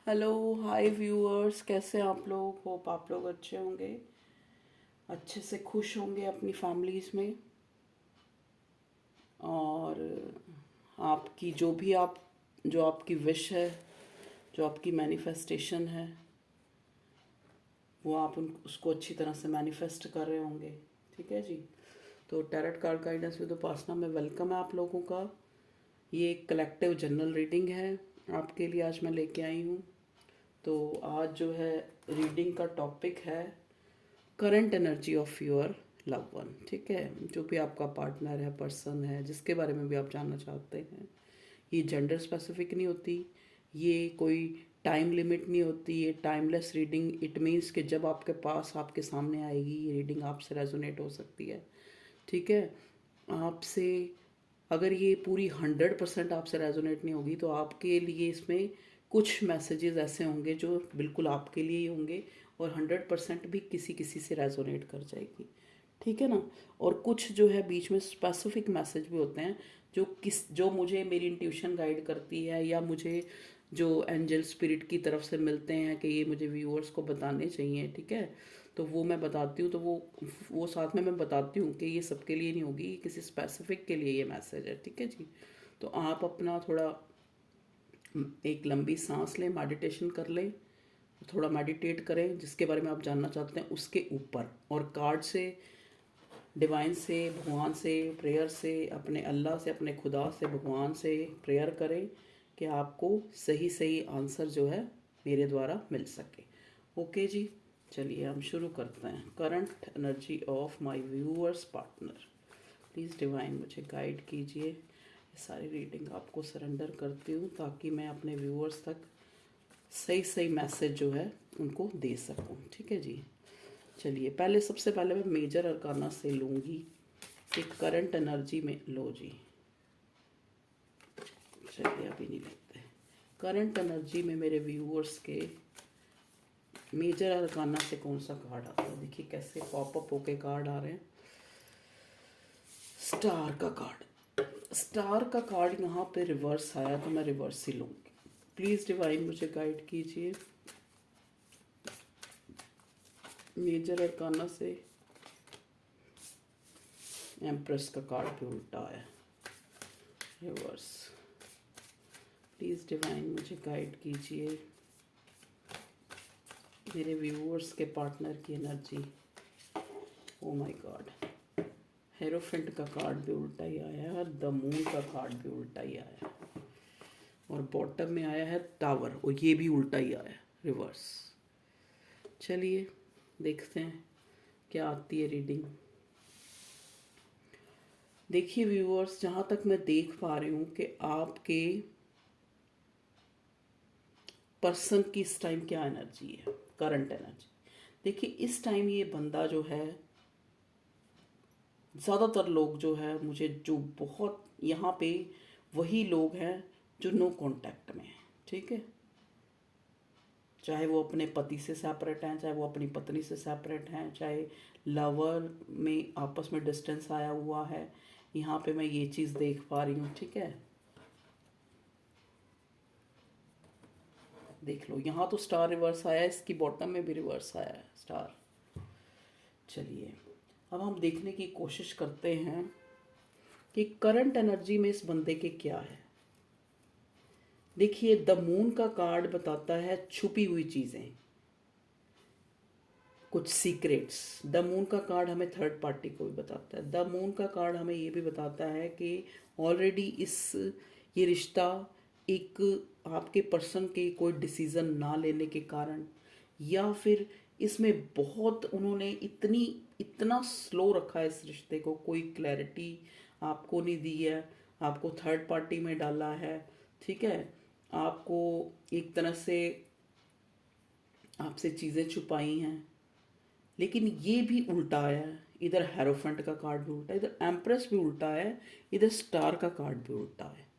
Hello hi viewers, कैसे हैं आप लोग। होप आप लोग अच्छे होंगे, अच्छे से खुश होंगे अपनी फैमिलीज़ में। और आपकी जो आपकी विश है, जो आपकी मैनिफेस्टेशन है, वो आप उन उसको अच्छी तरह से मैनिफेस्ट कर रहे होंगे। ठीक है जी। तो टैरेट कार्ड गाइडेंस विद उपासना में वेलकम है आप लोगों का। ये एक कलेक्टिव जनरल रीडिंग है आपके लिए, आज मैं लेके आई हूँ। तो आज जो है रीडिंग का टॉपिक है current energy of your love one. ठीक है, जो भी आपका पार्टनर है, पर्सन है, जिसके बारे में भी आप जानना चाहते हैं। ये जेंडर स्पेसिफिक नहीं होती, ये कोई टाइम लिमिट नहीं होती, ये टाइमलेस रीडिंग। इट मीन्स कि जब आपके पास आपके सामने आएगी ये रीडिंग आपसे रेजोनेट हो सकती है। ठीक है, आपसे अगर ये पूरी 100% आपसे रेजोनेट नहीं होगी तो आपके लिए इसमें कुछ मैसेजेस ऐसे होंगे जो बिल्कुल आपके लिए ही होंगे, और 100% भी किसी किसी से रेजोनेट कर जाएगी। ठीक है ना। और कुछ जो है बीच में स्पेसिफिक मैसेज भी होते हैं जो मुझे मेरी इंट्यूशन गाइड करती है, या मुझे जो एंजल स्पिरिट की तरफ से मिलते हैं कि ये मुझे व्यूअर्स को बताने चाहिए। ठीक है, तो वो मैं बताती हूँ। तो वो साथ में मैं बताती हूँ कि ये सबके लिए नहीं होगी, किसी स्पेसिफिक के लिए ये मैसेज है। ठीक है जी। तो आप अपना थोड़ा एक लंबी सांस लें, मेडिटेशन कर लें, थोड़ा मेडिटेट करें जिसके बारे में आप जानना चाहते हैं उसके ऊपर, और कार्ड से, डिवाइन से, भगवान से, प्रेयर से, अपने अल्लाह से, अपने खुदा से, भगवान से प्रेयर करें कि आपको सही सही आंसर जो है मेरे द्वारा मिल सके। ओके जी, चलिए हम शुरू करते हैं। Current energy of my viewers partner, please divine मुझे गाइड कीजिए। ये सारी रीडिंग आपको सरेंडर करती हूँ ताकि मैं अपने व्यूअर्स तक सही सही मैसेज जो है उनको दे सकूँ। ठीक है जी। चलिए, सबसे पहले मैं मेजर अरकाना से लूँगी कि करंट एनर्जी में, लो जी, चलिए अभी नहीं लगते। करंट एनर्जी में मेरे व्यूअर्स के मेजर अरकाना से कौन सा कार्ड आता है। देखिए कैसे पॉपअप होके कार्ड आ रहे हैं। स्टार का कार्ड, स्टार का कार्ड यहाँ पे रिवर्स आया तो मैं रिवर्स ही लूँगी। प्लीज़ डिवाइन मुझे गाइड कीजिए। मेजर अरकाना से एम्प्रेस का कार्ड भी उल्टा है, रिवर्स। प्लीज़ डिवाइन मुझे गाइड कीजिए मेरे व्यूअर्स के पार्टनर की energy. Oh my God, hierophant का कार्ड भी उल्टा ही आया है, द मून का कार्ड भी उल्टा ही आया है, और बॉटम में आया है टावर, और ये भी उल्टा ही आया है, रिवर्स। चलिए देखते हैं क्या आती है रीडिंग। देखिए व्यूअर्स, जहाँ तक मैं देख पा रही हूँ कि आपके पर्सन की इस टाइम क्या एनर्जी है, करंट एनर्जी। देखिए इस टाइम ये बंदा जो है, ज़्यादातर लोग जो है मुझे जो बहुत यहाँ पे वही लोग हैं जो नो कांटेक्ट में हैं। ठीक है, चाहे वो अपने पति से सेपरेट हैं, चाहे वो अपनी पत्नी से सेपरेट हैं, चाहे लवर में आपस में डिस्टेंस आया हुआ है, यहाँ पे मैं ये चीज़ देख पा रही हूँ। ठीक है, देख लो यहाँ तो स्टार रिवर्स आया है, इसकी बॉटम में भी रिवर्स आया है स्टार। चलिए अब हम देखने की कोशिश करते हैं कि करंट एनर्जी में इस बंदे के क्या है। देखिए द मून का कार्ड बताता है छुपी हुई चीज़ें, कुछ सीक्रेट्स। द मून का कार्ड हमें थर्ड पार्टी को भी बताता है। द मून का कार्ड हमें ये भी बताता है कि ऑलरेडी ये रिश्ता एक आपके पर्सन के कोई डिसीज़न ना लेने के कारण, या फिर इसमें बहुत उन्होंने इतना स्लो रखा है इस रिश्ते को, कोई क्लैरिटी आपको नहीं दी है, आपको थर्ड पार्टी में डाला है। ठीक है, आपको एक तरह से आपसे चीज़ें छुपाई हैं। लेकिन ये भी उल्टा है, इधर हेरोफेंट का कार्ड भी उल्टा है, इधर एम्प्रेस भी उल्टा है, इधर स्टार का कार्ड भी उल्टा है।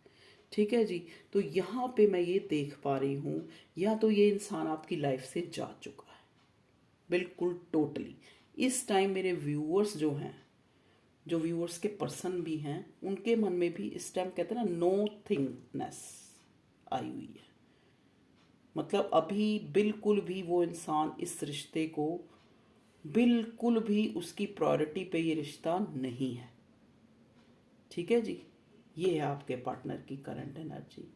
ठीक है जी। तो यहाँ पे मैं ये देख पा रही हूँ, या तो ये इंसान आपकी लाइफ से जा चुका है बिल्कुल टोटली। इस टाइम मेरे व्यूअर्स जो हैं, जो व्यूअर्स के पर्सन भी हैं, उनके मन में भी इस टाइम कहते हैं ना नो थिंगनेस आई हुई है। मतलब अभी बिल्कुल भी वो इंसान इस रिश्ते को, बिल्कुल भी उसकी प्रायोरिटी पे ये रिश्ता नहीं है। ठीक है जी, ये है आपके पार्टनर की करंट एनर्जी।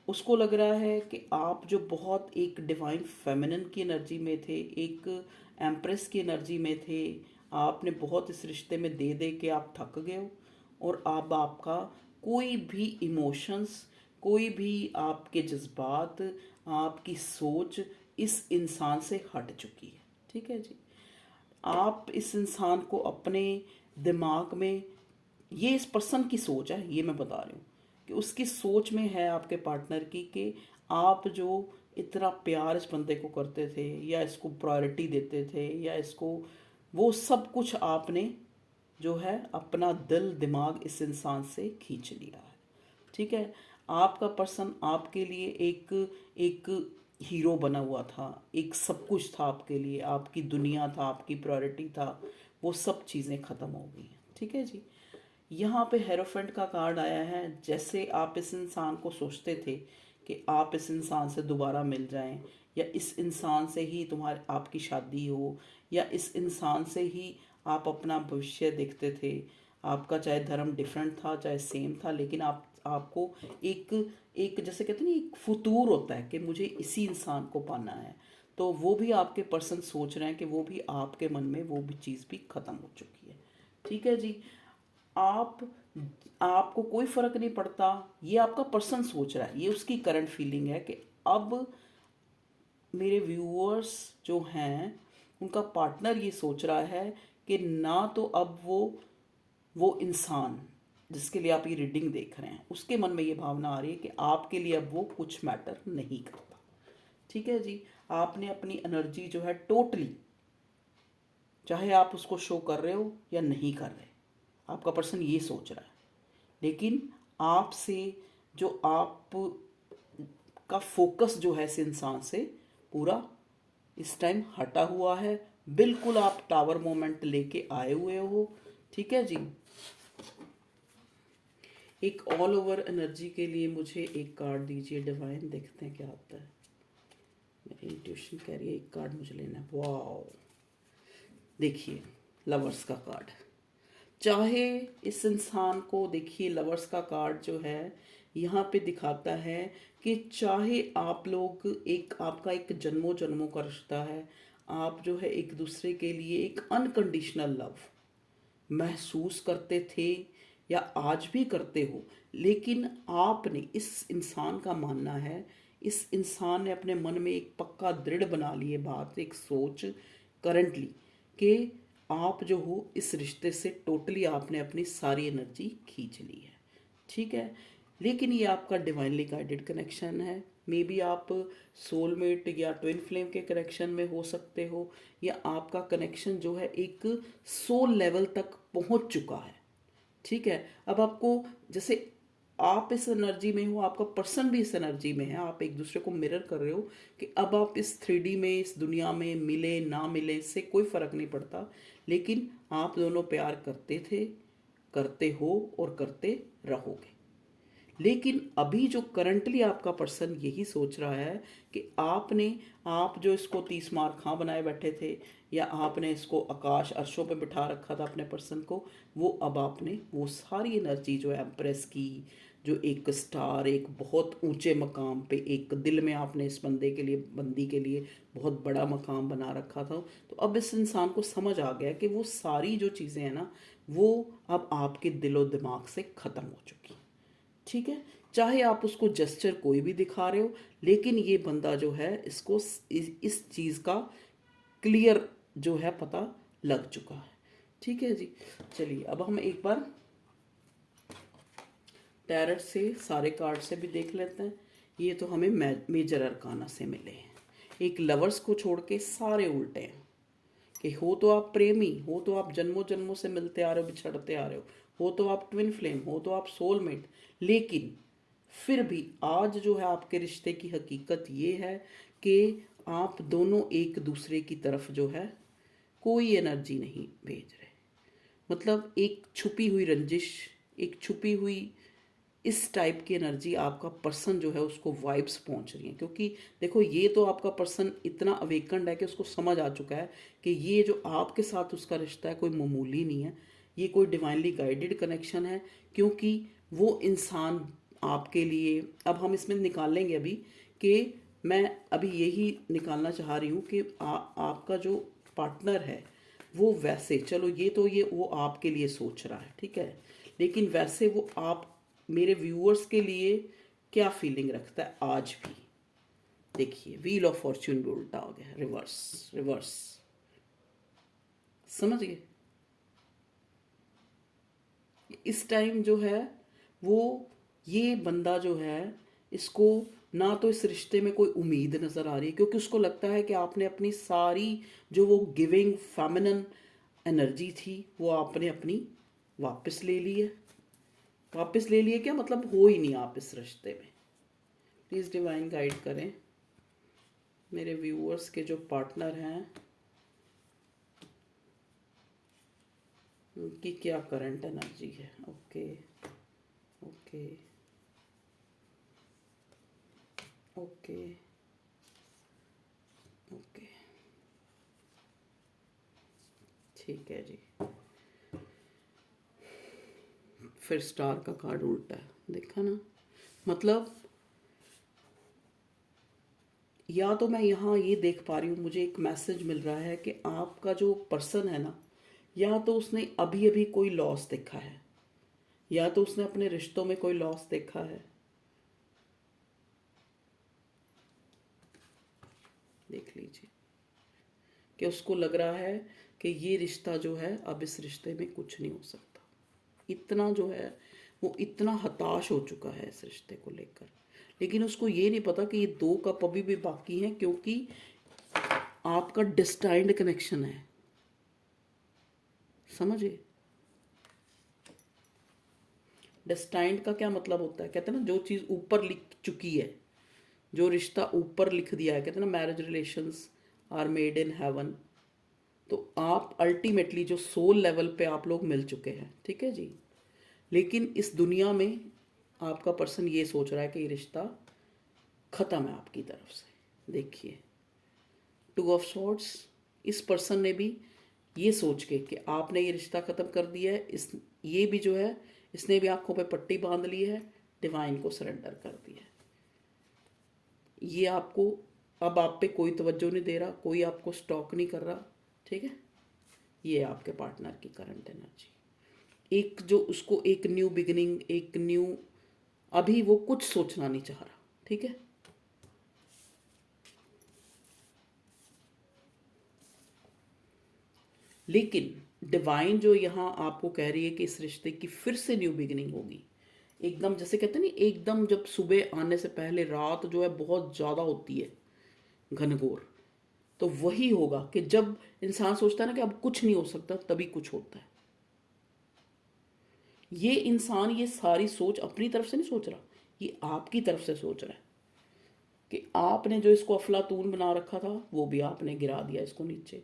उसको लग रहा है कि आप जो बहुत एक डिवाइन फेमिनिन की एनर्जी में थे, एक एम्प्रेस की एनर्जी में थे, आपने बहुत इस रिश्ते में दे दे के आप थक गए हो, और अब आपका कोई भी इमोशंस, कोई भी आपके जज्बात, आपकी सोच इस इंसान से हट चुकी है। ठीक है जी, आप इस इंसान को अपने दिमाग में, ये इस पर्सन की सोच है, ये मैं बता रही हूँ कि उसकी सोच में है आपके पार्टनर की कि आप जो इतना प्यार इस बंदे को करते थे, या इसको प्रायोरिटी देते थे, या इसको, वो सब कुछ आपने जो है अपना दिल दिमाग इस इंसान से खींच लिया है। ठीक है, आपका पर्सन आपके लिए एक एक हीरो बना हुआ था, एक सब कुछ था आपके लिए, आपकी दुनिया था, आपकी प्रायोरिटी था, वो सब चीज़ें ख़त्म हो गई हैं। ठीक है जी, यहाँ पे हेरोफेंट का कार्ड आया है। जैसे आप इस इंसान को सोचते थे कि आप इस इंसान से दोबारा मिल जाएं, या इस इंसान से ही तुम्हारी आपकी शादी हो, या इस इंसान से ही आप अपना भविष्य देखते थे। आपका चाहे धर्म डिफरेंट था चाहे सेम था, लेकिन आपको एक एक जैसे कहते हैं ना, एक फतूर होता है कि मुझे इसी इंसान को पाना है। तो वो भी आपके पर्सन सोच रहे हैं कि वो भी आपके मन में वो भी चीज़ भी ख़त्म हो चुकी है। ठीक है जी, आप आपको कोई फर्क नहीं पड़ता, ये आपका पर्सन सोच रहा है, ये उसकी करंट फीलिंग है कि अब मेरे व्यूअर्स जो हैं, उनका पार्टनर ये सोच रहा है कि ना तो अब वो इंसान जिसके लिए आप ये रीडिंग देख रहे हैं, उसके मन में ये भावना आ रही है कि आपके लिए अब वो कुछ मैटर नहीं करता। ठीक है जी, आपने अपनी एनर्जी जो है टोटली, चाहे आप उसको शो कर रहे हो या नहीं कर रहे, आपका पर्सन ये सोच रहा है, लेकिन आपसे जो आप का फोकस जो है इस इंसान से पूरा इस टाइम हटा हुआ है। बिल्कुल आप टावर मोमेंट लेके आए हुए हो। ठीक है जी, एक ऑल ओवर एनर्जी के लिए मुझे एक कार्ड दीजिए डिवाइन, देखते हैं क्या आता है। मेरी इंट्यूशन कह रही है एक कार्ड मुझे लेना है। वाओ, देखिए लवर्स का कार्ड। चाहे इस इंसान को, देखिए लवर्स का कार्ड जो है यहाँ पे दिखाता है कि चाहे आप लोग, एक आपका एक जन्मों जन्मों का रिश्ता है, आप जो है एक दूसरे के लिए एक अनकंडीशनल लव महसूस करते थे या आज भी करते हो, लेकिन आपने, इस इंसान का मानना है, इस इंसान ने अपने मन में एक पक्का दृढ़ बना लिए बात, एक सोच करंटली, कि आप जो हो इस रिश्ते से टोटली आपने अपनी सारी एनर्जी खींच ली है। ठीक है, लेकिन ये आपका डिवाइनली गाइडेड कनेक्शन है। मे बी आप सोलमेट या ट्विन फ्लेम के कनेक्शन में हो सकते हो, या आपका कनेक्शन जो है एक सोल लेवल तक पहुंच चुका है। ठीक है, अब आपको, जैसे आप इस एनर्जी में हो, आपका पर्सन भी इस एनर्जी में है, आप एक दूसरे को मिरर कर रहे हो कि अब आप इस 3D में, इस दुनिया में मिले ना मिले इससे कोई फर्क नहीं पड़ता, लेकिन आप दोनों प्यार करते थे, करते हो और करते रहोगे। लेकिन अभी जो करंटली आपका पर्सन यही सोच रहा है कि आप जो इसको 30 मार खां बनाए बैठे थे, या आपने इसको आकाश अर्शों पे बिठा रखा था अपने पर्सन को, वो अब आपने वो सारी एनर्जी जो है एम्प्रेस की, जो एक स्टार, एक बहुत ऊंचे मकाम पे, एक दिल में आपने इस बंदे के लिए, बंदी के लिए बहुत बड़ा मकाम बना रखा था। तो अब इस इंसान को समझ आ गया कि वो सारी जो चीज़ें हैं ना, वो अब आपके दिलो दिमाग से ख़त्म हो चुकी। ठीक है, चाहे आप उसको जेस्चर कोई भी दिखा रहे हो, लेकिन ये बंदा जो है इसको इस चीज़ का क्लियर जो है पता लग चुका है। ठीक है जी, चलिए अब हम एक बार टैरट से सारे कार्ड से भी देख लेते हैं। ये तो हमें मेजर अरकाना से मिले हैं। एक लवर्स को छोड़ के सारे उल्टे हैं, कि हो तो आप प्रेमी, हो तो आप जन्मों जन्मों से मिलते आ रहे हो, बिछड़ते आ रहे हो तो आप ट्विन फ्लेम, हो तो आप सोलमेट, लेकिन फिर भी आज जो है आपके रिश्ते की हकीकत ये है कि आप दोनों एक दूसरे की तरफ जो है कोई एनर्जी नहीं भेज रहे। मतलब एक छुपी हुई रंजिश, एक छुपी हुई इस टाइप की एनर्जी आपका पर्सन जो है उसको वाइब्स पहुंच रही है, क्योंकि देखो ये तो आपका पर्सन इतना अवेकन्ड है कि उसको समझ आ चुका है कि ये जो आपके साथ उसका रिश्ता है कोई मामूली नहीं है, ये कोई डिवाइनली गाइडेड कनेक्शन है। क्योंकि वो इंसान आपके लिए, अब हम इसमें निकालेंगे अभी कि मैं अभी यही निकालना चाह रही हूँ कि आपका जो पार्टनर है वो वैसे, चलो ये तो ये वो आपके लिए सोच रहा है, ठीक है, लेकिन वैसे वो आप मेरे व्यूअर्स के लिए क्या फीलिंग रखता है आज भी। देखिए व्हील ऑफ फॉर्च्यून भी उल्टा हो गया, रिवर्स रिवर्स, समझ गए। इस टाइम जो है वो, ये बंदा जो है इसको ना तो इस रिश्ते में कोई उम्मीद नज़र आ रही है, क्योंकि उसको लगता है कि आपने अपनी सारी जो वो गिविंग फेमिनिन एनर्जी थी वो आपने अपनी वापस ले ली है। वापस ले लिए क्या मतलब, हो ही नहीं आप इस रिश्ते में। प्लीज़ डिवाइन गाइड करें मेरे व्यूअर्स के जो पार्टनर हैं उनकी क्या करंट एनर्जी है। ओके ओके ओके ओके, ठीक है जी। फिर स्टार का कार्ड उल्टा है, देखा ना। मतलब या तो मैं यहाँ ये देख पा रही हूँ, मुझे एक मैसेज मिल रहा है कि आपका जो पर्सन है ना, या तो उसने अभी अभी कोई लॉस देखा है, या तो उसने अपने रिश्तों में कोई लॉस देखा है। देख लीजिए कि उसको लग रहा है कि ये रिश्ता जो है अब इस रिश्ते में कुछ नहीं हो सकता। इतना जो है वो इतना हताश हो चुका है इस रिश्ते को लेकर, लेकिन उसको ये नहीं पता कि ये दो कप अभी भी बाकी हैं, क्योंकि आपका डिस्टाइंड कनेक्शन है, समझिए। डेस्टाइंड का क्या मतलब होता है, कहते हैं ना जो चीज़ ऊपर लिख चुकी है, जो रिश्ता ऊपर लिख दिया है, कहते हैं ना marriage relations are made in heaven. तो आप अल्टीमेटली जो सोल लेवल पे आप लोग मिल चुके हैं, ठीक है जी। लेकिन इस दुनिया में आपका पर्सन ये सोच रहा है कि ये रिश्ता ख़त्म है आपकी तरफ से। देखिए टू ऑफ सॉर्ड्स, इस पर्सन ने भी ये सोच के कि आपने ये रिश्ता ख़त्म कर दिया है, इस ये भी जो है इसने भी आंखों पे पट्टी बांध ली है, डिवाइन को सरेंडर कर दिया है। ये आपको अब आप पे कोई तवज्जो नहीं दे रहा, कोई आपको स्टॉक नहीं कर रहा, ठीक है। ये आपके पार्टनर की करंट एनर्जी, एक जो उसको एक न्यू बिगिनिंग, एक न्यू, अभी वो कुछ सोचना नहीं चाह रहा, ठीक है। लेकिन डिवाइन जो यहाँ आपको कह रही है कि इस रिश्ते की फिर से न्यू बिगिनिंग होगी। एकदम जैसे कहते हैं ना, एकदम जब सुबह आने से पहले रात जो है बहुत ज़्यादा होती है घनघोर, तो वही होगा कि जब इंसान सोचता है ना कि अब कुछ नहीं हो सकता, तभी कुछ होता है। ये इंसान ये सारी सोच अपनी तरफ से नहीं सोच रहा, ये आपकी तरफ से सोच रहा है कि आपने जो इसको अफलातून बना रखा था वो भी आपने गिरा दिया इसको नीचे,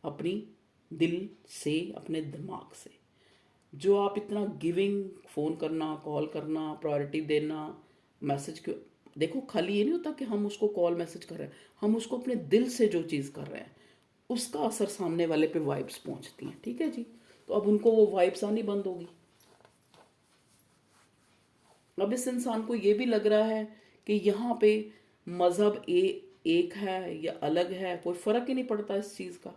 अपनी दिल से, अपने दिमाग से। जो आप इतना गिविंग, फ़ोन करना, कॉल करना, प्रायोरिटी देना, मैसेज क्यों, देखो खाली ये नहीं होता कि हम उसको कॉल मैसेज कर रहे हैं, हम उसको अपने दिल से जो चीज़ कर रहे हैं उसका असर सामने वाले पे वाइब्स पहुंचती हैं, ठीक है जी। तो अब उनको वो वाइब्स आनी बंद होगी। अब इस इंसान को ये भी लग रहा है कि यहाँ पे मज़हब एक है या अलग है, कोई फ़र्क ही नहीं पड़ता इस चीज़ का।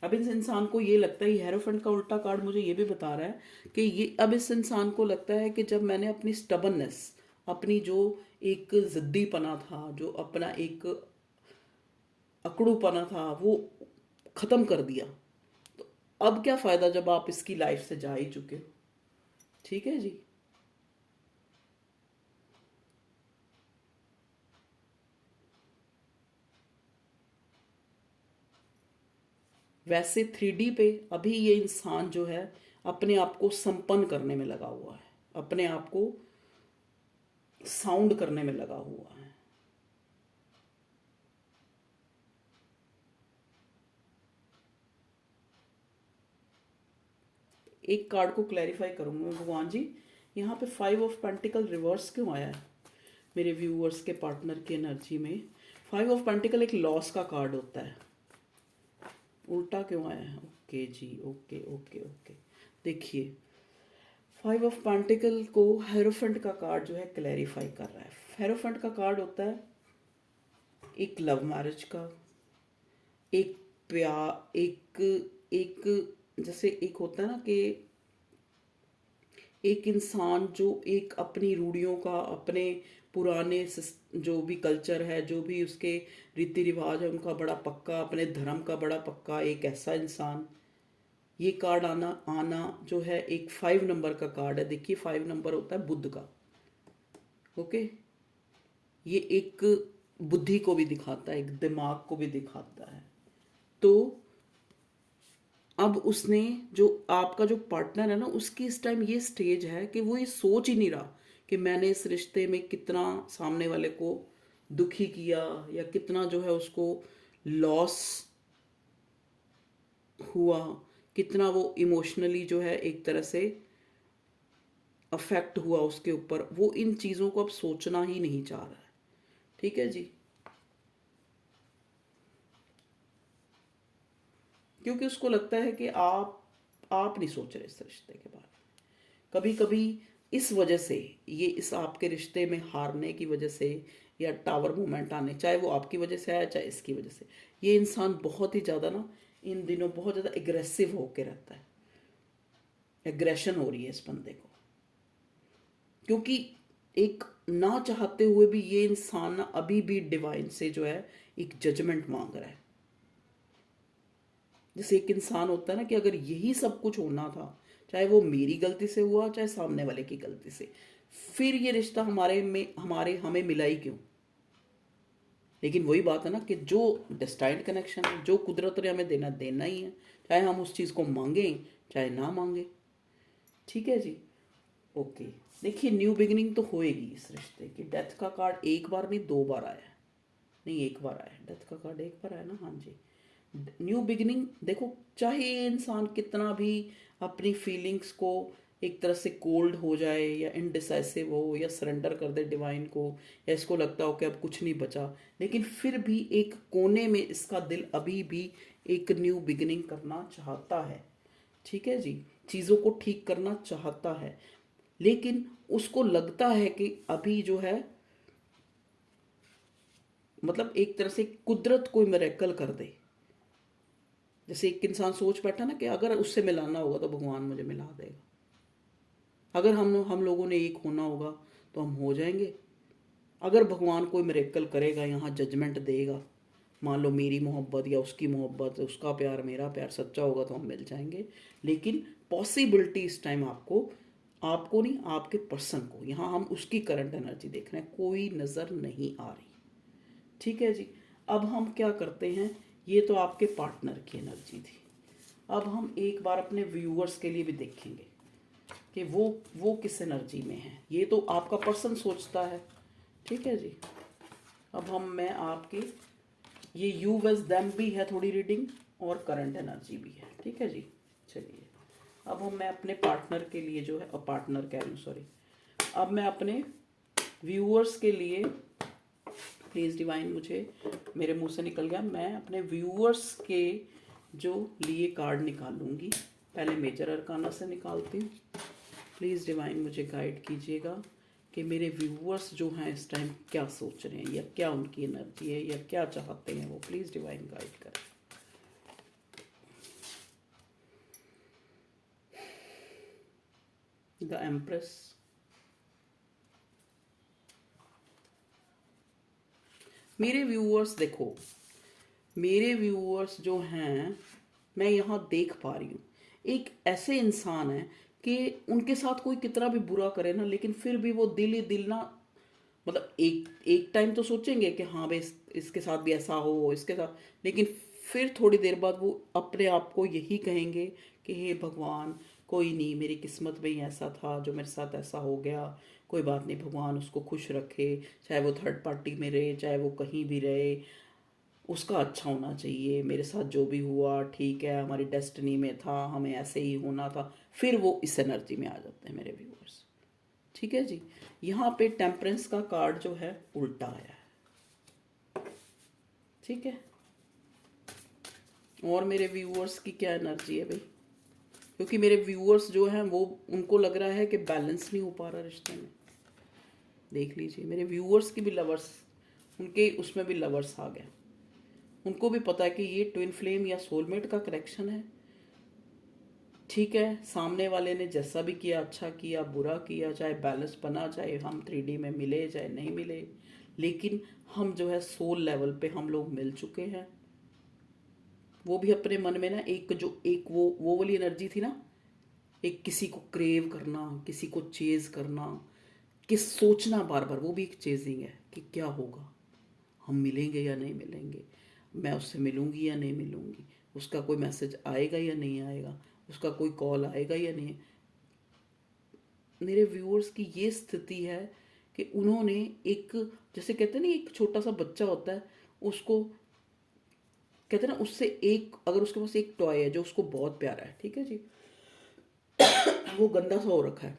अब इस इंसान को ये लगता है, हेरोफेंट का उल्टा कार्ड मुझे ये भी बता रहा है कि ये, अब इस इंसान को लगता है कि जब मैंने अपनी स्टबननेस, अपनी जो एक ज़िद्दीपना था, जो अपना एक अकड़ूपना था, वो ख़त्म कर दिया, तो अब क्या फ़ायदा जब आप इसकी लाइफ से जा ही चुके हो, ठीक है जी। वैसे 3D पे अभी ये इंसान जो है अपने आप को संपन्न करने में लगा हुआ है, अपने आप को साउंड करने में लगा हुआ है। एक कार्ड को क्लैरिफाई करूँगी मैं। भगवान जी, यहाँ पे 5 ऑफ पेंटिकल रिवर्स क्यों आया है मेरे व्यूअर्स के पार्टनर की एनर्जी में? 5 ऑफ पेंटिकल एक लॉस का कार्ड होता है, उल्टा क्यों आया है? ओके जी, ओके ओके ओके। देखिए 5 ऑफ पेंटिकल को हेरोफेंट का कार्ड जो है क्लैरिफाई कर रहा है। हेरोफेंट का कार्ड होता है एक लव मैरिज का, एक प्यार, एक एक जैसे एक होता है ना कि एक इंसान जो एक अपनी रूढ़ियों का, अपने पुराने जो भी कल्चर है, जो भी उसके रीति रिवाज है उनका बड़ा पक्का, अपने धर्म का बड़ा पक्का, एक ऐसा इंसान। ये कार्ड आना आना जो है एक 5 नंबर का कार्ड है। देखिए 5 नंबर होता है बुध का। ओके, ये एक बुद्धि को भी दिखाता है, एक दिमाग को भी दिखाता है। तो अब उसने जो आपका जो पार्टनर है ना, उसकी इस टाइम ये स्टेज है कि वो ये सोच ही नहीं रहा कि मैंने इस रिश्ते में कितना सामने वाले को दुखी किया या कितना जो है उसको लॉस हुआ, कितना वो इमोशनली जो है एक तरह से अफेक्ट हुआ उसके ऊपर। वो इन चीज़ों को अब सोचना ही नहीं चाह रहा है। ठीक है जी, क्योंकि उसको लगता है कि आप नहीं सोच रहे इस रिश्ते के बारे में। कभी कभी इस वजह से, ये इस आपके रिश्ते में हारने की वजह से या टावर मोमेंट आने, चाहे वो आपकी वजह से आया चाहे इसकी वजह से, ये इंसान बहुत ही ज़्यादा ना इन दिनों बहुत ज़्यादा एग्रेसिव होके रहता है। एग्रेशन हो रही है इस बंदे को, क्योंकि एक ना चाहते हुए भी ये इंसान ना अभी भी डिवाइन से जो है एक जजमेंट मांग रहा है। जैसे एक इंसान होता है ना कि अगर यही सब कुछ होना था, चाहे वो मेरी गलती से हुआ चाहे सामने वाले की गलती से, फिर ये रिश्ता हमें मिला ही क्यों? लेकिन वही बात है ना कि जो डेस्टाइन्ड कनेक्शन है, जो कुदरत ने हमें देना देना ही है, चाहे हम उस चीज़ को मांगे चाहे ना मांगे। ठीक है जी, ओके। देखिए न्यू बिगिनिंग तो होएगी इस रिश्ते की। डेथ का कार्ड एक बार नहीं 2 बार आया है। नहीं, एक बार आया है डेथ का कार्ड, एक बार आया ना, हाँ जी। न्यू बिगिनिंग देखो, चाहे ये इंसान कितना भी अपनी फीलिंग्स को एक तरह से कोल्ड हो जाए या इनडिसाइसिव हो या सरेंडर कर दे डिवाइन को, या इसको लगता हो कि अब कुछ नहीं बचा, लेकिन फिर भी एक कोने में इसका दिल अभी भी एक न्यू बिगिनिंग करना चाहता है। ठीक है जी, चीज़ों को ठीक करना चाहता है, लेकिन उसको लगता है कि अभी जो है, मतलब एक तरह से कुदरत कोई मिरेकल कर दे। जैसे एक इंसान सोच बैठा ना कि अगर उससे मिलाना होगा तो भगवान मुझे मिला देगा, अगर हम लोगों ने एक होना होगा तो हम हो जाएंगे, अगर भगवान कोई मिरेकल करेगा, यहाँ जजमेंट देगा, मान लो मेरी मोहब्बत या उसकी मोहब्बत, उसका प्यार मेरा प्यार सच्चा होगा तो हम मिल जाएंगे। लेकिन पॉसिबिलिटी इस टाइम आपको आपको नहीं, आपके पर्सन को, यहाँ हम उसकी करंट एनर्जी देख रहे हैं, कोई नज़र नहीं आ रही। ठीक है जी, अब हम क्या करते हैं, ये तो आपके पार्टनर की एनर्जी थी। अब हम एक बार अपने व्यूअर्स के लिए भी देखेंगे कि वो किस एनर्जी में है। ये तो आपका पर्सन सोचता है। ठीक है जी, अब मैं आपके ये यू वेज देम भी है थोड़ी रीडिंग, और करंट एनर्जी भी है। ठीक है जी, चलिए अब मैं अपने पार्टनर के लिए जो है, पार्टनर कह रही हूँ सॉरी, अब मैं अपने व्यूअर्स के लिए, प्लीज़ डिवाइन, मुझे मेरे मुंह से निकल गया, मैं अपने व्यूअर्स के जो लिए कार्ड निकालूंगी। पहले मेजर अरकाना से निकालती हूँ। प्लीज़ डिवाइन मुझे गाइड कीजिएगा कि मेरे व्यूअर्स जो हैं इस टाइम क्या सोच रहे हैं, या क्या उनकी एनर्जी है, या क्या चाहते हैं वो। प्लीज़ डिवाइन गाइड करें। द एम्प्रेस, मेरे व्यूअर्स देखो, मेरे व्यूअर्स जो हैं, मैं यहाँ देख पा रही हूँ एक ऐसे इंसान है कि उनके साथ कोई कितना भी बुरा करे ना, लेकिन फिर भी वो दिल ही दिल ना, मतलब एक एक टाइम तो सोचेंगे कि हाँ भाई इसके साथ भी ऐसा हो, इसके साथ, लेकिन फिर थोड़ी देर बाद वो अपने आप को यही कहेंगे कि हे भगवान, कोई नहीं, मेरी किस्मत में ही ऐसा था जो मेरे साथ ऐसा हो गया, कोई बात नहीं, भगवान उसको खुश रखे, चाहे वो थर्ड पार्टी में रहे चाहे वो कहीं भी रहे, उसका अच्छा होना चाहिए, मेरे साथ जो भी हुआ ठीक है, हमारी डेस्टिनी में था, हमें ऐसे ही होना था। फिर वो इस एनर्जी में आ जाते हैं मेरे व्यूअर्स। ठीक है जी। यहाँ पे टेम्परेंस का कार्ड जो है उल्टा आया है। ठीक है। और मेरे व्यूअर्स की क्या एनर्जी है भाई, क्योंकि मेरे व्यूअर्स जो हैं वो, उनको लग रहा है कि बैलेंस नहीं हो पा रहा रिश्ते में। देख लीजिए मेरे व्यूअर्स की भी लवर्स, उनके उसमें भी लवर्स आ गए। उनको भी पता है कि ये ट्विन फ्लेम या सोलमेट का कनेक्शन है। ठीक है, सामने वाले ने जैसा भी किया, अच्छा किया बुरा किया, चाहे बैलेंस बना, चाहे हम 3D में मिले चाहे नहीं मिले, लेकिन हम जो है सोल लेवल पे हम लोग मिल चुके हैं। वो भी अपने मन में ना एक जो एक वो वाली एनर्जी थी ना, एक किसी को क्रेव करना, किसी को चेज करना, कि सोचना बार बार, वो भी एक चेजिंग है कि क्या होगा, हम मिलेंगे या नहीं मिलेंगे, मैं उससे मिलूंगी या नहीं मिलूंगी, उसका कोई मैसेज आएगा या नहीं आएगा, उसका कोई कॉल आएगा या नहीं। मेरे व्यूअर्स की ये स्थिति है कि उन्होंने एक, जैसे कहते हैं ना एक छोटा सा बच्चा होता है, उसको कहते हैं ना, उससे एक, अगर उसके पास एक टॉय है जो उसको बहुत प्यारा है, ठीक है जी, वो गंदा सा हो रखा है,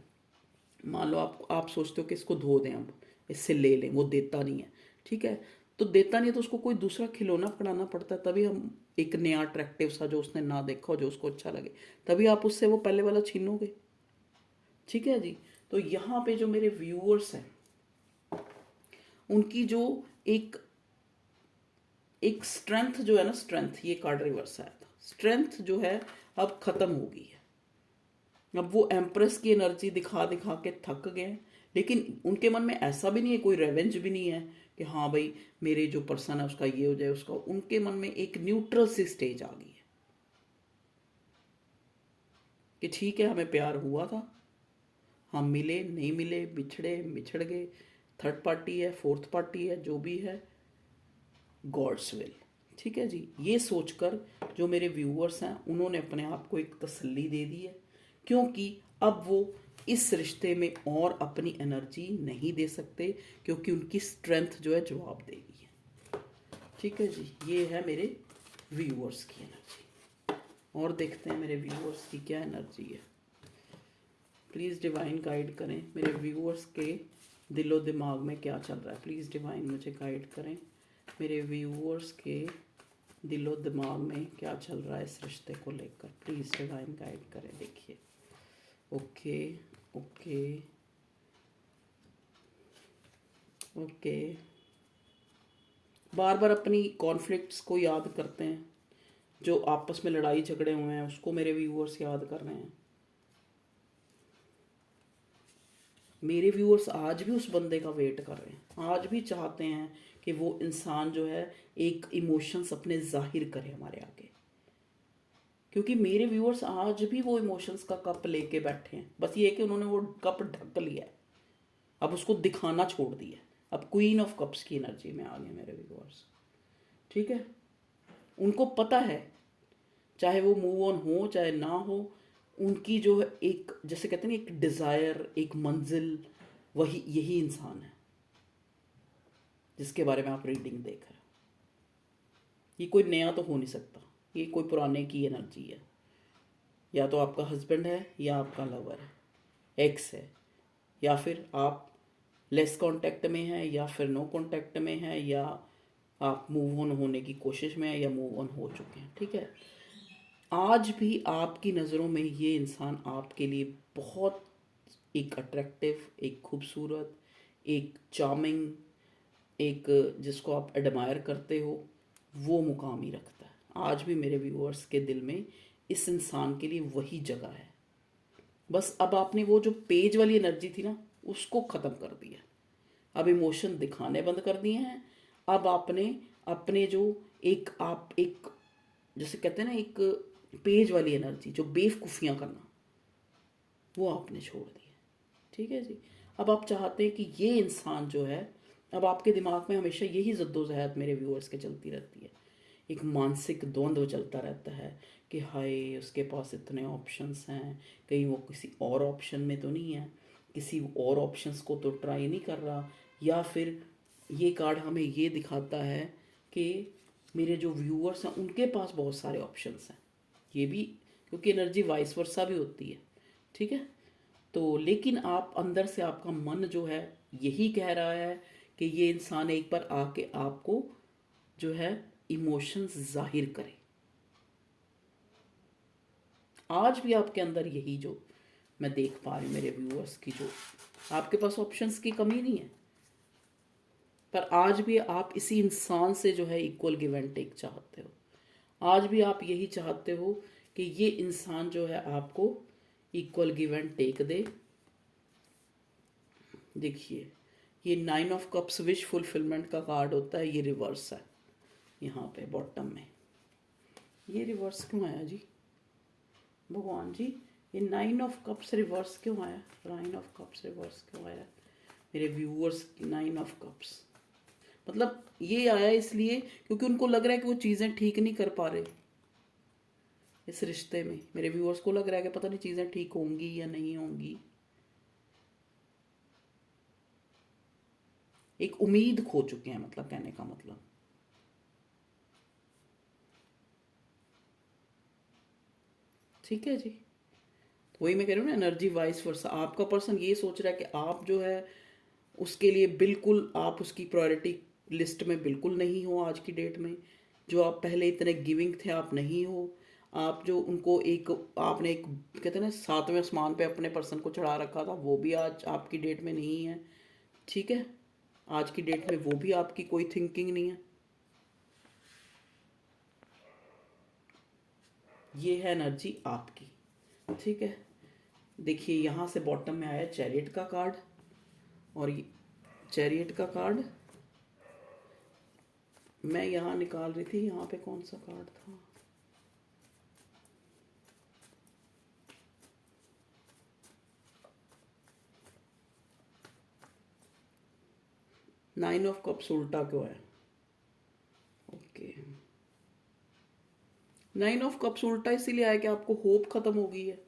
मान लो आप सोचते हो कि इसको धो दें, अब इससे ले लें, वो देता नहीं है। ठीक है, तो देता नहीं है तो उसको कोई दूसरा खिलौना पकड़ाना पड़ता है, तभी हम एक नया अट्रैक्टिव सा जो उसने ना देखा हो, जो उसको अच्छा लगे, तभी आप उससे वो पहले वाला छीनोगे। ठीक है जी। तो यहाँ पे जो मेरे व्यूअर्स हैं, उनकी जो एक एक स्ट्रेंथ जो है ना, स्ट्रेंथ, ये कार्ड रिवर्स आया था, स्ट्रेंथ जो है अब खत्म हो गई है। अब वो एम्प्रेस की एनर्जी दिखा दिखा के थक गए, लेकिन उनके मन में ऐसा भी नहीं है, कोई रेवेंज भी नहीं है कि हाँ भाई मेरे जो पर्सन है उसका ये हो जाए, उसका, उनके मन में एक न्यूट्रल सी स्टेज आ गई है कि ठीक है हमें प्यार हुआ था, हम मिले नहीं मिले, बिछड़े बिछड़ गए, थर्ड पार्टी है फोर्थ पार्टी है, जो भी है, गॉड्स विल। ठीक है जी। ये सोचकर जो मेरे व्यूअर्स हैं उन्होंने अपने आप को एक तसल्ली दे दी है, क्योंकि अब वो इस रिश्ते में और अपनी एनर्जी नहीं दे सकते, क्योंकि उनकी स्ट्रेंथ जो है जवाब देगी है। ठीक है जी। ये है मेरे व्यूअर्स की एनर्जी। और देखते हैं मेरे व्यूअर्स की क्या एनर्जी है। प्लीज़ डिवाइन गाइड करें मेरे व्यूअर्स के दिलो दिमाग में क्या चल रहा है। प्लीज़ डिवाइन मुझे गाइड करें, मेरे व्यूअर्स के दिलो दिमाग में क्या चल रहा है इस रिश्ते को लेकर। प्लीज़ डिवाइन गाइड करें। देखिए, ओके ओके ओके, बार बार अपनी कॉन्फ्लिक्ट्स को याद करते हैं, जो आपस में लड़ाई झगड़े हुए हैं उसको मेरे व्यूअर्स याद कर रहे हैं। मेरे व्यूअर्स आज भी उस बंदे का वेट कर रहे हैं, आज भी चाहते हैं कि वो इंसान जो है एक इमोशंस अपने जाहिर करे हमारे आगे, क्योंकि मेरे व्यूअर्स आज भी वो इमोशंस का कप लेके बैठे हैं, बस ये है कि उन्होंने वो कप ढक लिया है, अब उसको दिखाना छोड़ दिया। अब क्वीन ऑफ कप्स की एनर्जी में आ गए मेरे व्यूअर्स। ठीक है, उनको पता है चाहे वो मूव ऑन हो चाहे ना हो, उनकी जो है एक, जैसे कहते हैं ना, एक डिज़ायर, एक मंजिल, वही यही इंसान है जिसके बारे में आप रीडिंग देख रहे हो। ये कोई नया तो हो नहीं सकता, ये कोई पुराने की एनर्जी है, या तो आपका हस्बैंड है या आपका लवर है, एक्स है, या फिर आप लेस कांटेक्ट में हैं या फिर नो कांटेक्ट में हैं, या आप मूव ऑन होने की कोशिश में हैं या मूव ऑन हो चुके हैं। ठीक है, आज भी आपकी नज़रों में ये इंसान आपके लिए बहुत एक अट्रैक्टिव, एक खूबसूरत, एक चार्मिंग, एक जिसको आप एडमायर करते हो, वो मुकाम ही रखता है। आज भी मेरे व्यूअर्स के दिल में इस इंसान के लिए वही जगह है। बस अब आपने वो जो पेज वाली एनर्जी थी ना, उसको ख़त्म कर दिया, अब इमोशन दिखाने बंद कर दिए हैं। अब आपने अपने जो एक, आप एक, जैसे कहते हैं ना, एक पेज वाली एनर्जी, जो बेवकूफ़ियाँ करना, वो आपने छोड़ दी है। ठीक है जी। अब आप चाहते हैं कि ये इंसान जो है, अब आपके दिमाग में हमेशा यही जद्दोजहद मेरे व्यूअर्स के चलती रहती है, एक मानसिक द्वंद्व चलता रहता है कि हाय उसके पास इतने ऑप्शंस हैं, कहीं वो किसी और ऑप्शन में तो नहीं है, किसी और ऑप्शंस को तो ट्राई नहीं कर रहा, या फिर ये कार्ड हमें ये दिखाता है कि मेरे जो व्यूअर्स हैं उनके पास बहुत सारे ऑप्शंस हैं, ये भी, क्योंकि एनर्जी वाइस वर्सा भी होती है, ठीक है। तो लेकिन आप अंदर से आपका मन जो है यही कह रहा है कि ये इंसान एक बार आके आपको जो है इमोशंस जाहिर करे। आज भी आपके अंदर यही जो मैं देख पा रही हूँ मेरे व्यूअर्स की, जो आपके पास ऑप्शंस की कमी नहीं है, पर आज भी आप इसी इंसान से जो है इक्वल गिव एंड टेक चाहते हो। आज भी आप यही चाहते हो कि ये इंसान जो है आपको इक्वल गिव एंड टेक दे। देखिए, ये 9 ऑफ कप्स विश फुलफिलमेंट का कार्ड होता है, ये रिवर्स है यहाँ पे बॉटम में। ये रिवर्स क्यों आया जी भगवान जी? ये 9 ऑफ कप्स रिवर्स क्यों आया? 9 ऑफ कप्स रिवर्स क्यों आया मेरे व्यूअर्स की? 9 ऑफ कप्स मतलब ये आया इसलिए क्योंकि उनको लग रहा है कि वो चीज़ें ठीक नहीं कर पा रहे इस रिश्ते में। मेरे व्यूअर्स को लग रहा है कि पता नहीं चीज़ें ठीक होंगी या नहीं होंगी। एक उम्मीद खो चुके हैं, मतलब कहने का मतलब। ठीक है जी, वही मैं कह रही हूँ ना, एनर्जी वाइस वर्सा। आपका पर्सन ये सोच रहा है कि आप जो है उसके लिए बिल्कुल, आप उसकी प्रायोरिटी लिस्ट में बिल्कुल नहीं हो आज की डेट में। जो आप पहले इतने गिविंग थे, आप नहीं हो। आप जो उनको एक, आपने एक कहते हैं ना 7वें आसमान पे अपने पर्सन को चढ़ा रखा था, वो भी आज आपकी डेट में नहीं है। ठीक है, आज की डेट में वो भी आपकी कोई थिंकिंग नहीं है। ये है एनर्जी आपकी। ठीक है, देखिए यहाँ से बॉटम में आया चैरियट का कार्ड, और ये चैरियट का कार्ड मैं यहाँ निकाल रही थी। यहाँ पे कौन सा कार्ड था? नाइन ऑफ कप्स उल्टा क्यों है? ओके, 9 ऑफ कप्स उल्टा इसीलिए आया कि आपको होप खत्म हो गई है।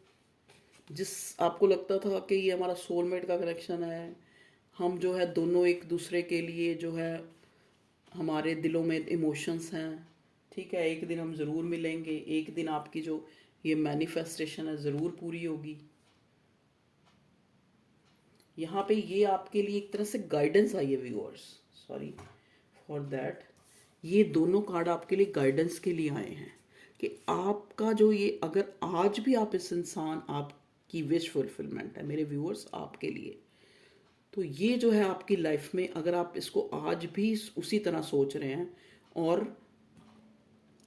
जिस आपको लगता था कि ये हमारा सोलमेट का कनेक्शन है, हम जो है दोनों एक दूसरे के लिए जो है, हमारे दिलों में इमोशंस हैं। ठीक है, एक दिन हम ज़रूर मिलेंगे, एक दिन आपकी जो ये मैनिफेस्टेशन है ज़रूर पूरी होगी। यहाँ पे ये आपके लिए एक तरह से गाइडेंस आई है व्यूअर्स, सॉरी फॉर दैट। ये दोनों कार्ड आपके लिए गाइडेंस के लिए आए हैं कि आपका जो ये, अगर आज भी आप इस इंसान, आपकी विश फुलफिलमेंट है मेरे व्यूअर्स आपके लिए। तो ये जो है आपकी लाइफ में, अगर आप इसको आज भी उसी तरह सोच रहे हैं और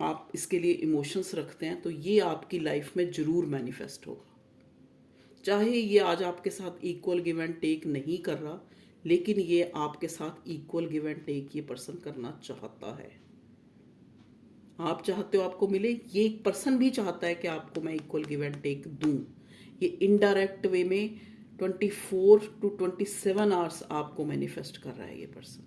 आप इसके लिए इमोशंस रखते हैं, तो ये आपकी लाइफ में ज़रूर मैनिफेस्ट होगा। चाहे ये आज आपके साथ इक्वल गिव एंड टेक नहीं कर रहा, लेकिन ये आपके साथ इक्वल गिव एंड टेक ये पर्सन करना चाहता है। आप चाहते हो आपको मिले, ये एक पर्सन भी चाहता है कि आपको मैं इक्वल गिव एंड टेक दूं। ये इनडायरेक्ट वे में 24 to 27 आवर्स आपको मैनिफेस्ट कर रहा है ये पर्सन,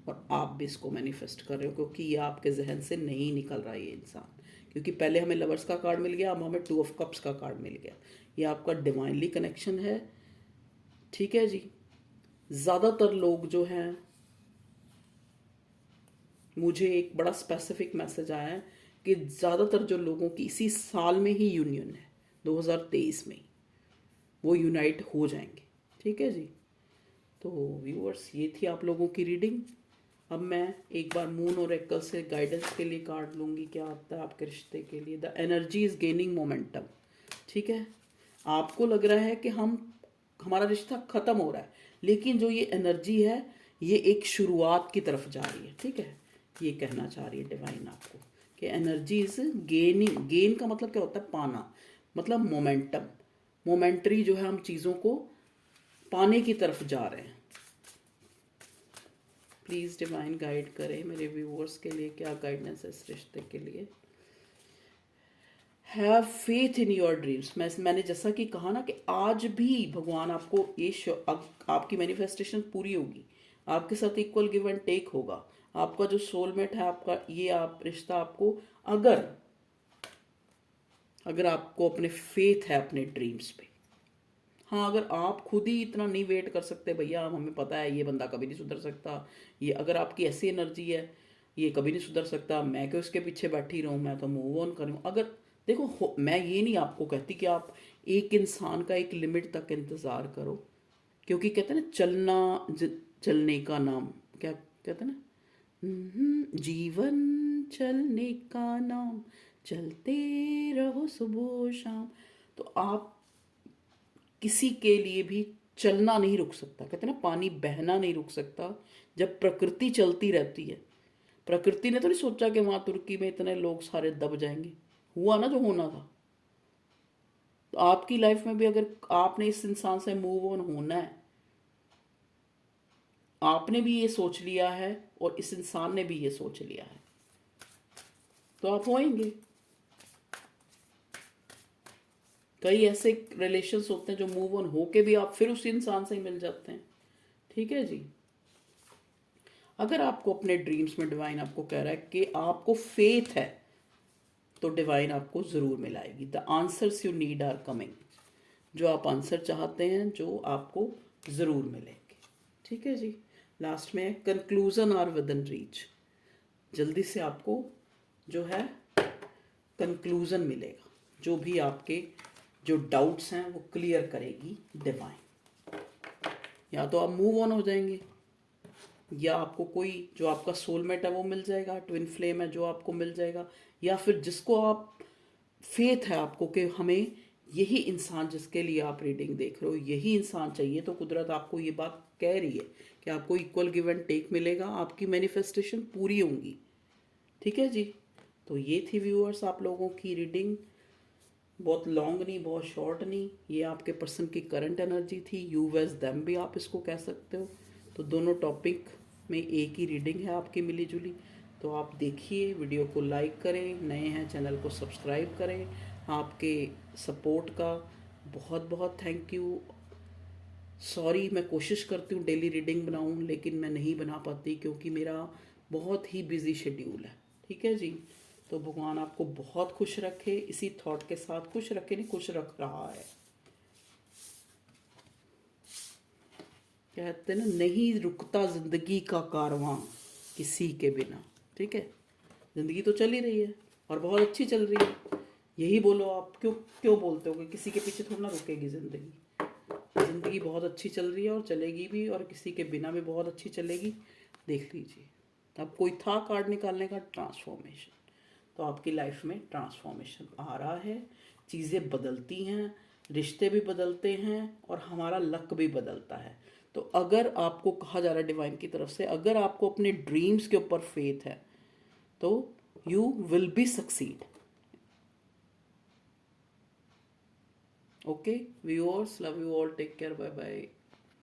और आप भी इसको मैनिफेस्ट कर रहे हो, क्योंकि ये आपके जहन से नहीं निकल रहा है ये इंसान। क्योंकि पहले हमें लवर्स का कार्ड मिल गया, अब हमें 2 ऑफ कप्स का कार्ड मिल गया। ये आपका डिवाइनली कनेक्शन है। ठीक है जी, ज़्यादातर लोग जो हैं, मुझे एक बड़ा स्पेसिफिक मैसेज आया है कि ज़्यादातर जो लोगों की इसी साल में ही यूनियन है, 2023 में वो यूनाइट हो जाएंगे। ठीक है जी, तो व्यूअर्स ये थी आप लोगों की रीडिंग। अब मैं एक बार मून और एक्ल से गाइडेंस के लिए कार्ड लूँगी, क्या आता है आपके रिश्ते के लिए। The energy is gaining momentum. ठीक है, आपको लग रहा है कि हमारा रिश्ता ख़त्म हो रहा है, लेकिन जो ये एनर्जी है ये एक शुरुआत की तरफ जा रही है। ठीक है, ये कहना चाह रही है डिवाइन आपको कि एनर्जी इज गेनिंग। गेन का मतलब क्या होता है? पाना, मतलब मोमेंटम, मोमेंटरी जो है, हम चीज़ों को पाने की तरफ जा रहे हैं। प्लीज़ डिवाइन गाइड करें मेरे व्यूअर्स के लिए, क्या गाइडेंस है इस रिश्ते के लिए। Have faith in your dreams. मैंने जैसा कि कहा ना कि आज भी भगवान आपको ये आपकी मैनिफेस्टेशन पूरी होगी, आपके साथ इक्वल गिव एंड टेक होगा। आपका जो सोलमेट है, आपका ये आप रिश्ता, आपको अगर अगर आपको अपने फेथ है अपने ड्रीम्स पे। हाँ, अगर आप खुद ही इतना नहीं वेट कर सकते, भैया हमें पता है ये बंदा कभी नहीं सुधर सकता, ये अगर आपकी ऐसी एनर्जी है, ये कभी नहीं सुधर सकता, मैं क्यों इसके पीछे बैठी रहूँ, मैं तो मूव ऑन करूँ। अगर देखो मैं ये नहीं आपको कहती कि आप एक इंसान का एक लिमिट तक इंतज़ार करो, क्योंकि कहते हैं ना चलने का नाम, क्या कहते हैं ना, जीवन चलने का नाम, चलते रहो सुबह शाम। तो आप किसी के लिए भी चलना नहीं रुक सकता, कहते हैं ना पानी बहना नहीं रुक सकता जब प्रकृति चलती रहती है। प्रकृति ने तो नहीं सोचा कि वहां तुर्की में इतने लोग सारे दब जाएंगे, हुआ ना जो होना था। तो आपकी लाइफ में भी अगर आपने इस इंसान से मूव ऑन होना है, आपने भी ये सोच लिया है और इस इंसान ने भी ये सोच लिया है, तो आप होएंगे। कई ऐसे रिलेशंस होते हैं जो मूव ऑन होके भी आप फिर उस इंसान से ही मिल जाते हैं। ठीक है जी। अगर आपको अपने ड्रीम्स में डिवाइन आपको कह रहा है कि आपको फेथ है, तो डिवाइन आपको ज़रूर मिलाएगी। The answers you need are coming. जो आप आंसर चाहते हैं जो आपको ज़रूर मिलेंगे। ठीक है जी। लास्ट में conclusion are within reach. जल्दी से आपको जो है कंक्लूजन मिलेगा, जो भी आपके जो डाउट्स हैं वो क्लियर करेगी डिवाइन। या तो आप मूव ऑन हो जाएंगे, या आपको कोई जो आपका सोलमेट है वो मिल जाएगा, ट्विन फ्लेम है जो आपको मिल जाएगा, या फिर जिसको आप फेथ है आपको कि हमें यही इंसान जिसके लिए आप रीडिंग देख रहे हो यही इंसान चाहिए, तो कुदरत आपको ये बात कह रही है कि आपको इक्वल गिव एंड टेक मिलेगा, आपकी मैनिफेस्टेशन पूरी होंगी। ठीक है जी। तो ये थी व्यूअर्स आप लोगों की रीडिंग। बहुत लॉन्ग नहीं, बहुत शॉर्ट नहीं। ये आपके पर्सन की करंट एनर्जी थी, यू वेज देम भी आप इसको कह सकते हो। तो दोनों टॉपिक में एक ही रीडिंग है आपकी मिली जुली। तो आप देखिए, वीडियो को लाइक करें, नए हैं चैनल को सब्सक्राइब करें। आपके सपोर्ट का बहुत बहुत थैंक यू। सॉरी, मैं कोशिश करती हूँ डेली रीडिंग बनाऊँ, लेकिन मैं नहीं बना पाती क्योंकि मेरा बहुत ही बिजी शेड्यूल है। ठीक है जी। तो भगवान आपको बहुत खुश रखे, इसी थॉट के साथ खुश रखे, नहीं खुश रख रहा है। कहते हैं ना, नहीं रुकता जिंदगी का कारवां किसी के बिना। ठीक है, जिंदगी तो चल ही रही है और बहुत अच्छी चल रही है। यही बोलो आप, क्यों क्यों बोलते हो कि किसी के पीछे थोड़ा ना रुकेगी जिंदगी। जिंदगी बहुत अच्छी चल रही है और चलेगी भी, और किसी के बिना भी बहुत अच्छी चलेगी। देख लीजिए, अब कोई था कार्ड निकालने का, ट्रांसफॉर्मेशन। तो आपकी लाइफ में ट्रांसफॉर्मेशन आ रहा है, चीज़ें बदलती हैं, रिश्ते भी बदलते हैं और हमारा लक भी बदलता है। तो अगर आपको कहा जा रहा है डिवाइन की तरफ से, अगर आपको अपने ड्रीम्स के ऊपर फेथ है तो you will be succeed. Okay viewers, love you all, take care, bye bye.